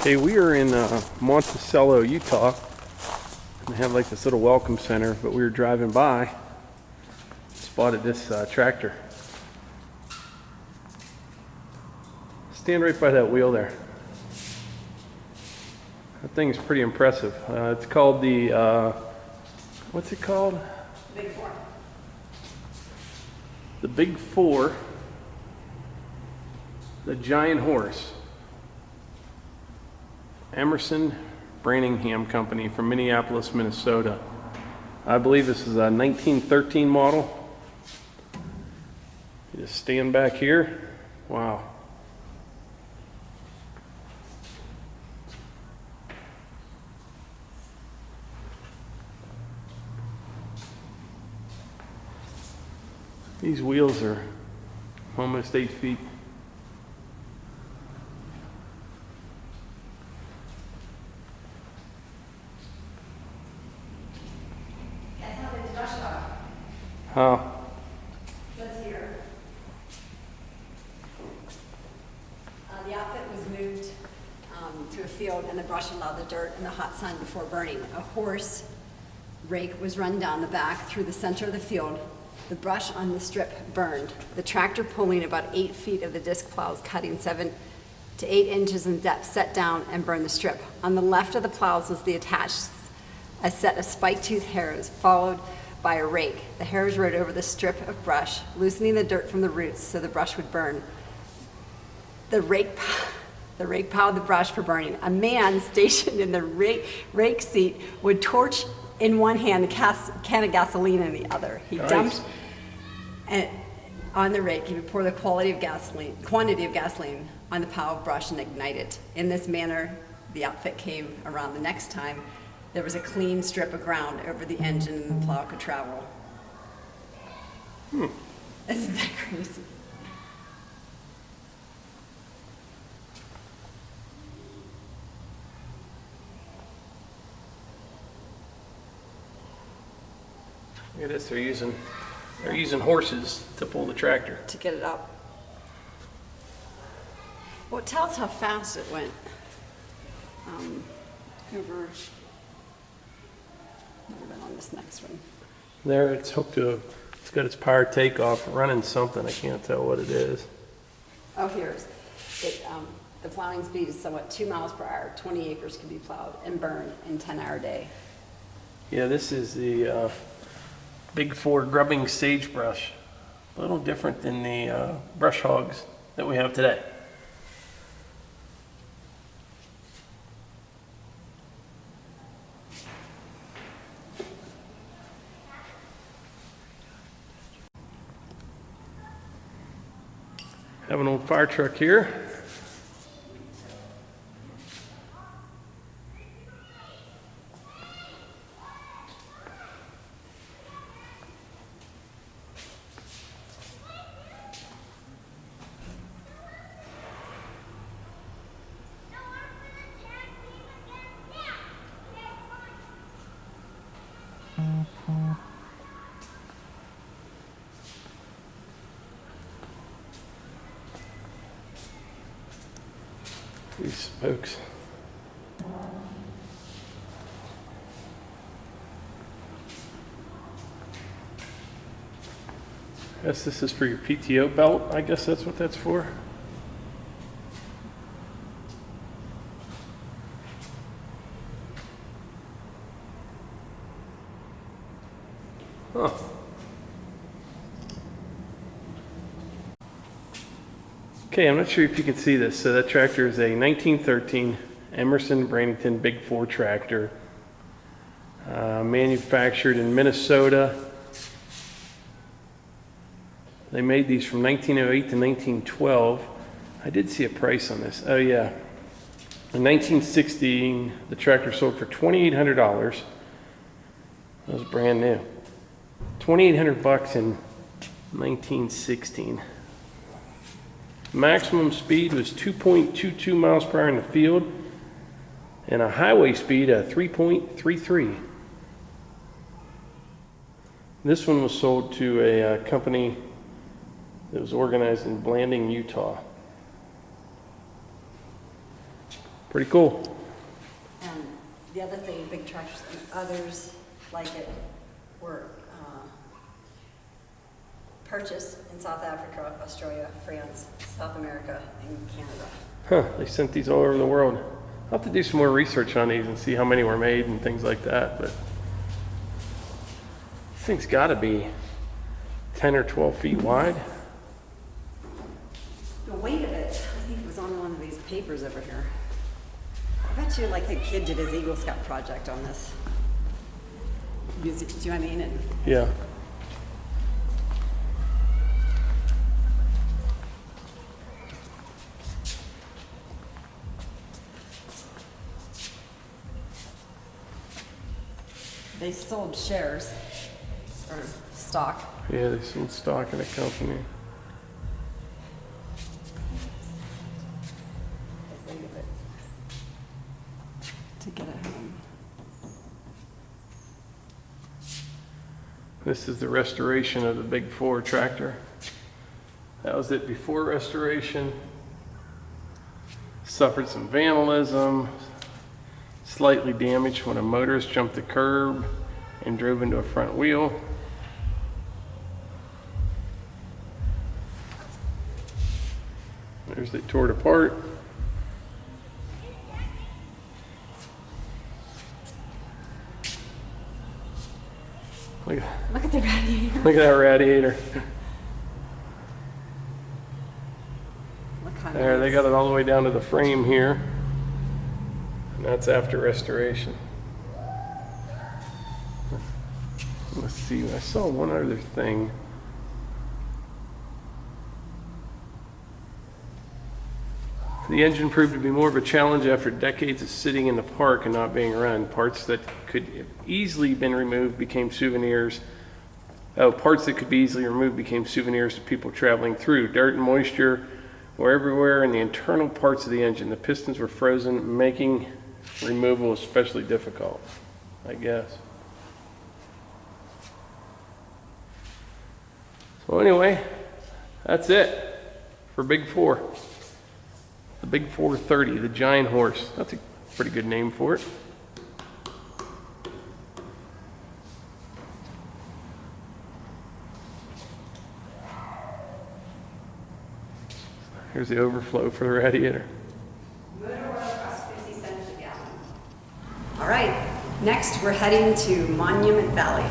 Okay, we are in Monticello, Utah. They have like this little welcome center, but we were driving by, spotted this tractor. Stand right by that wheel there. That thing is pretty impressive. It's called the, what's it called? Big Four. The Big Four. The Giant Horse. Emerson-Brantingham company from Minneapolis, Minnesota. I believe this is a 1913 model. You just stand back here. Wow. These wheels are almost 8 feet. How? Says here. The outfit was moved to a field, and the brush allowed the dirt and the hot sun before burning. A horse rake was run down the back through the center of the field. The brush on the strip burned. The tractor pulling about 8 feet of the disc plows, cutting 7 to 8 inches in depth, set down and burned the strip. On the left of the plows was the attached a set of spike-tooth harrows, followed by a rake. The harrows rode over the strip of brush, loosening the dirt from the roots so the brush would burn. The rake piled the brush for burning. A man stationed in the rake seat would torch in one hand, a can of gasoline in the other. He dumped on the rake. He would pour the quantity of gasoline on the pile of brush and ignite it. In this manner, the outfit came around the next time. There was a clean strip of ground over the engine and the plow could travel. Isn't that crazy? Look at this, they're using horses to pull the tractor. To get it up. Well, tell us how fast it went. Over. On this next one. There, it's hooked to, it's got its power takeoff running something. I can't tell what it is. Oh, here's it. The plowing speed is somewhat 2 miles per hour. 20 acres can be plowed and burned in 10-hour day. Yeah, this is the Big Four grubbing sagebrush. A little different than the brush hogs that we have today. Have an old fire truck here. These spokes. I guess this is for your PTO belt. I guess that's what that's for. Huh. Okay, I'm not sure if you can see this. So that tractor is a 1913 Emerson-Brantingham Big Four tractor, manufactured in Minnesota. They made these from 1908 to 1912. I did see a price on this. Oh yeah, in 1916, the tractor sold for $2,800. That was brand new. $2,800 in 1916. Maximum speed was 2.22 miles per hour in the field, and a highway speed of 3.33. This one was sold to a company that was organized in Blanding, Utah. Pretty cool. And the other thing, big tractors and others like it were purchased in South Africa, Australia, France, South America, and Canada. Huh, they sent these all over the world. I'll have to do some more research on these and see how many were made and things like that, but this thing's gotta be 10 or 12 feet wide. The weight of it, I think it was on one of these papers over here. I bet you like a kid did his Eagle Scout project on this. Do you know what I mean? And Yeah. they sold shares or stock. Yeah, they sold stock in a company. To get it home. This is the restoration of the Big 4 tractor. That was it before restoration. Suffered some vandalism, slightly damaged when a motorist jumped the curb and drove into a front wheel. There's they tore it apart. Look at the radiator. Look at that radiator. Look how There, nice. they got it all the way down to the frame here. And that's after restoration. Let's see, I saw one other thing. The engine proved to be more of a challenge after decades of sitting in the park and not being run. Parts that could have easily been removed became souvenirs. Parts that could be easily removed became souvenirs to people traveling through. Dirt and moisture were everywhere in the internal parts of the engine. The pistons were frozen, making removal especially difficult, I guess. So anyway, that's it for Big 4. The Big 430, the giant horse. That's a pretty good name for it. Here's the overflow for the radiator. Motor oil costs 50 cents a gallon. All right, next we're heading to Monument Valley.